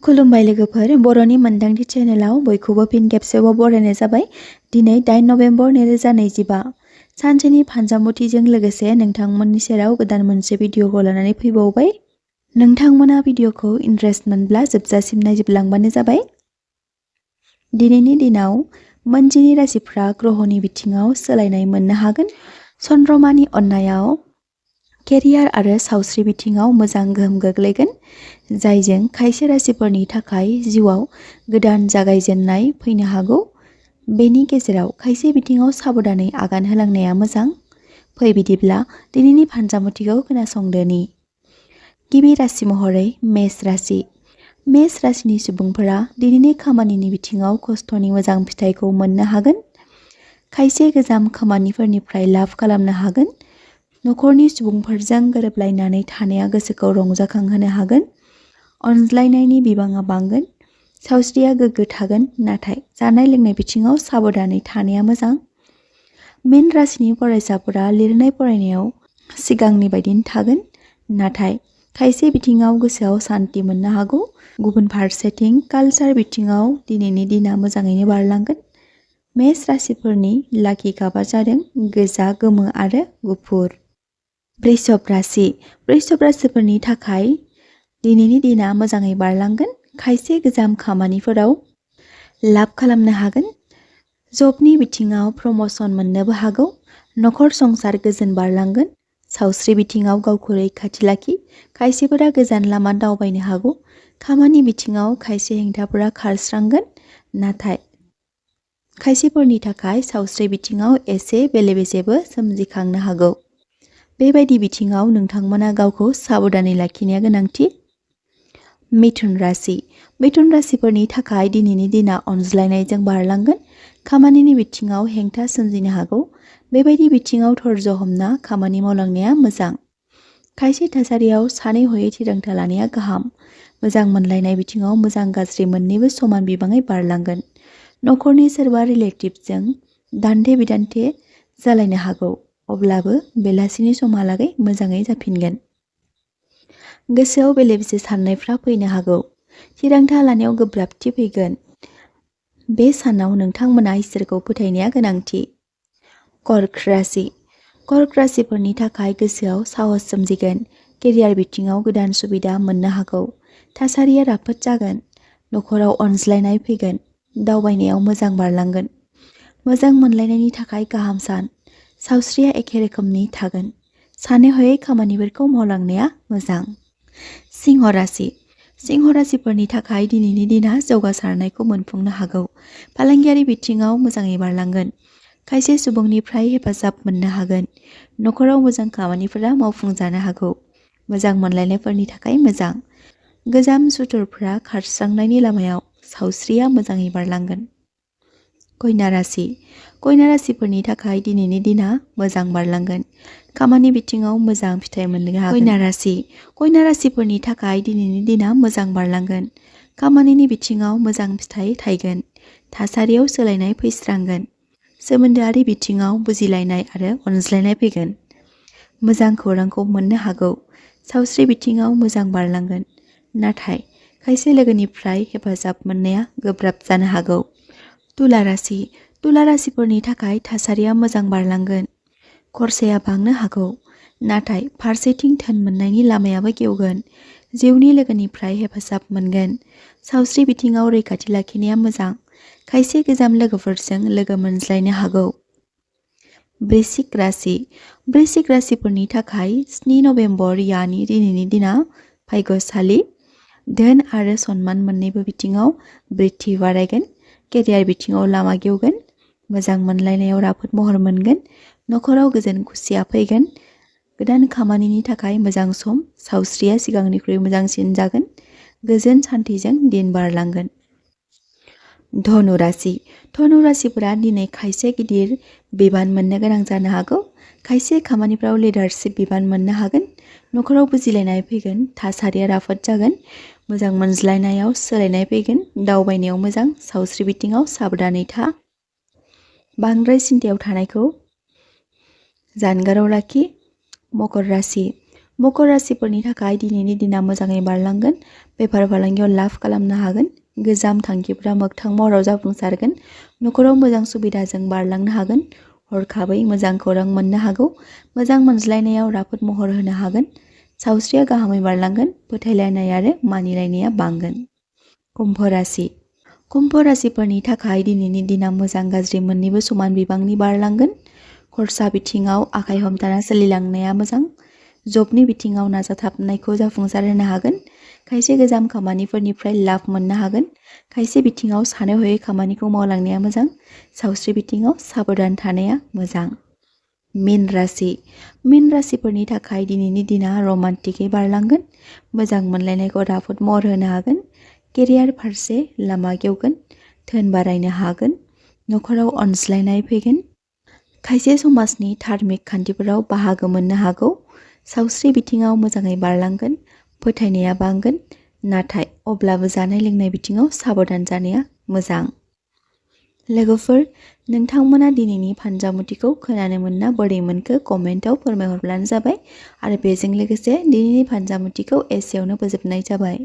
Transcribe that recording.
खुलुमबाय लोगोफोर बर'नि मोनदांथि चेनेलाव बयखौबो फिन खेबसेबाव बरायनाय जाबाय। दिनै 8 नभेम्बर 2025 सानसेनि फानजामुथिजों लोगोसे नोंथांमोननि सेराव गोदान मोनसे भिडिअखौ लानानै फैबावबाय। नोंथांमोना भिडिअखौ इन्ट्रेस्ट मोनब्ला जोबजासिम नायजोबलांबानो जाबाय। दिनैनि दिनाव मोनजिनि राशिफ्रा ग्रहनि बिथिङाव सोलायनाय मोननो हागोन। चन्द्रमानि अननायाव केरियार आरो सावस्रि बिथिङाव मोजां गोहोम गोग्लैगोन, जायजों खायसे राशिफोरनि थाखाय जिउआव गोदान जागायजेननाय फैनो हागौ। बेनि गेजेराव खायसे बिथिङाव साबधानै आगान होलांनाया मोजां। फै बिदिब्ला दिनैनि फानजामुथिखौ खोनासंदोनि। गिबि राशि महरै मेष राशि। मेष राशिनि सुबुंफोरा दिनैनि खामानिनि बिथिङाव खस्थ'नि मोजां फिथाइखौ मोननो हागोन। खायसे गोजाम खामानिफोरनिफ्राय लाभ खालामनो हागोन। नखरनि सुबुंफोरजों गोरोबलायनानै थानाया गोसोखौ रंजाखांहोनो हागोन। अनज्लायनायनि बिबाङा बांगोन। सावस्रिया गोग्गो थागोन, नाथाय जानाय लोंनाय बिथिङाव साबधानै थानाया मोजां। मीन राशिनि फरायसाफोरा लिरनाय फरायनायाव सिगांनि बायदिनो थागोन, नाथाय खायसे बिथिङाव गोसोआव सान्थि मोननो हागौ। गुबुन फारसेथिं कालचार बिथिङाव दिनैनि दिना मोजाङैनो बारलांगोन। मेष राशिफोरनि लाखि गाबा जादों गोजा, गोमो आरो गुफुर। वृषभ राशि। वृषभ राशिफोरनि थाखाय दिनैनि दिना मोजाङै बारलांगोन। खायसे गोजाम खामानिफोराव लाभ खालामनो हागोन। जबनि बिथिङाव प्रम'सन मोननोबो हागौ। नखर संसार गोजोन बारलांगोन। सावस्रि बिथिङाव गावखौ रैखाथि लाखि। खायसेफोरा गोजान लामा दावबायनो हागौ। खामानि बिथिङाव खायसे हेंथाफोरा खारस्रांगोन, नाथाय खायसेफोरनि थाखाय सावस्रि बिथिङाव एसे बेले-बेजेबो सोमजिखांनो हागौ। बेबायदि बिथिङाव नोंथांमोना गावखौ साबधानै लाखिनाया गोनांथि। मिथुन राशि। मिथुन राशिफोरनि थाखाय दिनैनि दिना अनज्लायनायजों बारलांगोन। खामानिनि बिथिङाव हेंथा सोमजिनो हागौ। बेबायदि बिथिङाव धैर्य हमना खामानि मावलांनाया मोजां। खायसे थासारियाव सानै हयै थिरांथा लानाया गाहाम। मोजां मोनलायनाय बिथिङाव मोजां गाज्रि मोन्नैबो समान बिबाङै बारलांगोन। नखरनि सोरबा रिलेटिभजों दान्थे-बिदान्थे जालायनो हागौ, अब्लाबो बेलासिनि समहालागै मोजाङै जाफिनगोन। गोसोआव बेले-बेजे साननायफ्रा फैनो हागौ। थिरांथा लानायाव गोब्राबथि फैगोन। बे सानाव नोंथांमोना इसोरखौ फोथायनाया गोनांथि। कर्क राशि। कर्क राशिफोरनि थाखाय गोसोआव साहस सोमजिगोन। केरियार बिथिङाव गोदान सुबिदा मोननो हागौ। थासारिया राफोद जागोन। नखराव अनज्लायनाय फैगोन। दावबायनायाव मोजां बारलांगोन। मोजां मोनलायनायनि थाखाय गाहाम सान। सावस्रिया एखे रोखोमनि थागोन। सानै हयै खामानिफोरखौ मावलांनाया मोजां। सिंह राशि। सिंह राशिफोरनि थाखाय दिनैनि दिना जौगासारनायखौ मोनफुंनो हागौ। फालांगियारि बिथिङाव मोजाङै बारलांगोन। खायसे सुबुंनिफ्राय हेफाजाब मोननो हागोन। नखराव मोजां खामानिफोरा मावफुंजानो हागौ। मोजां मोनलायनायफोरनि थाखाय मोजां। गोजाम सुथुरफोरा खारस्रांनायनि लामायाव। सावस्रिया मोजाङै बारलांगोन। कन्या राशि। कन्या राशिफोरनि थाखाय दिनैनि दिना मोजां बारलांगोन। खामानि बिथिङाव मोजां फिथाइ मोननो हागोन। कन्या राशि। कन्या राशिफोरनि थाखाय दिनैनि दिना मोजां बारलांगोन। खामानिनि बिथिङाव मोजां फिथाइ थायगोन। थासारियाव सोलायनाय फैस्रांगोन। सोमोन्दोआरि बिथिङाव बुजिलायनाय आरो अनज्लायनाय फैगोन। मोजां खौरांखौ मोननो हागौ। सावस्रि बिथिङाव मोजां बारलांगोन, नाथाय खायसे लोगोनिफ्राय हेफाजाब मोननाया गोब्राब जानो हागौ। तुला राशि। तुला राशिफोरनि थाखाय थासारिया मोजां बारलांगोन। खरसाया बांनो हागौ, नाथाय फारसेथिं धोन मोननायनि लामायाबो गेवगोन। जिउनि लोगोनिफ्राय हेफाजाब मोनगोन। सावस्रि बिथिङाव रैखाथि लाखिनाया मोजां। खायसे गोजाम लोगोफोरजों लोगो मोनज्लायनो हागौ। वृश्चिक राशि। वृश्चिक राशिफोरनि थाखाय 7 नभेम्बर यानि दिनैनि दिना भाग्यशालि। धोन आरो सन्मान मोन्नैबो बिथिङाव बृद्धि बारायगोन। केरियार बिथिङाव लामा गेवगोन। मोजां मोनलायनायाव राफोद महर मोनगोन। नखराव गोजोन खुसिया फैगोन। गोदान खामानिनि थाखाय मोजां सम। सावस्रिया सिगांनिख्रुइ मोजांसिन जागोन। गोजोन सान्थिजों दिन बारलांगोन। धनु राशि। धनु राशिफोरा दिनै खायसे गिदिर बिबान मोननो गोनां जानो हागौ। खायसे खामानिफ्राव लिडारशिप बिबान मोननो हागोन। नखराव बुजिलायनाय फैगोन। थासारिया राफोद जागोन। मोजां मोनज्लायनायाव सोलायनाय फैगोन। दावबायनायाव मोजां। सावस्रि बिथिङाव साबधानै था। बांद्राय सिन्थायाव थानायखौ जानगाराव लाखि। मकर राशि। मकर राशिफोरनि थाखाय दिनैनि दिना मोजाङै बारलांगोन। बेफार फालांगियाव लाभ खालामनो हागोन। गोजाम थांखिफोरा मोगथां महराव जाफुंसारगोन। न'खराव मोजां सुबिदाजों बारलांनो हागोन। हरखाबै मोजां खौरां मोननो हागौ। मोजां मोनज्लायनायाव राफोद महर होनो हागोन। सावस्रिया गाहामै बारलांगोन। फोथायलायनाय आरो मानिलायनाया बांगोन। कुम्भ राशि। कुम्भ राशिफोरनि थाखाय दिनैनि दिना मोजां गाज्रि मोन्नैबो समान बिबांनि बारलांगोन। खरसा बिथिङाव आखाइ हमथाना सोलिलांनाया मोजां। जबनि बिथिङाव नाजाथाबनायखौ जाफुंसार होनो हागोन। खायसे गोजाम खामानिफोरनिफ्राय लाभ मोननो हागोन। खायसे बिथिङाव सानै हयै खामानिखौ मावलांनाया मोजां। सावस्रि बिथिङाव साबधान थानाया मोजां। मीन राशि। मीन राशिफोरनि थाखाय दिनैनि दिना रमान्टिकै बारलांगोन। मोजां मोनलायनायखौ राफोद महर होनो हागोन। केरियार फारसे लामा गेवगोन। धोन बारायनो हागोन। न'खराव अनज्लायनाय फैगोन। खायसे समाजनि धार्मिक खान्थिफोराव बाहागो मोननो हागौ। सावस्रि बिथिङाव मोजाङै बारलांगोन। फोथायनाया बांगोन। नाथाय अब्लाबो जानाय लोंनाय बिथिङाव साबधान जानाया मोजां। लोगोफोर, नोंथांमोना दिनैनि फानजामुथिखौ खोनानो मोनना बोरै मोनखो कमेन्टआव फोरमायहरब्लानो जाबाय। आरो बेजों लोगोसे दिनैनि फानजामुथिखौ एसेयावनो फोजोबनाय जाबाय।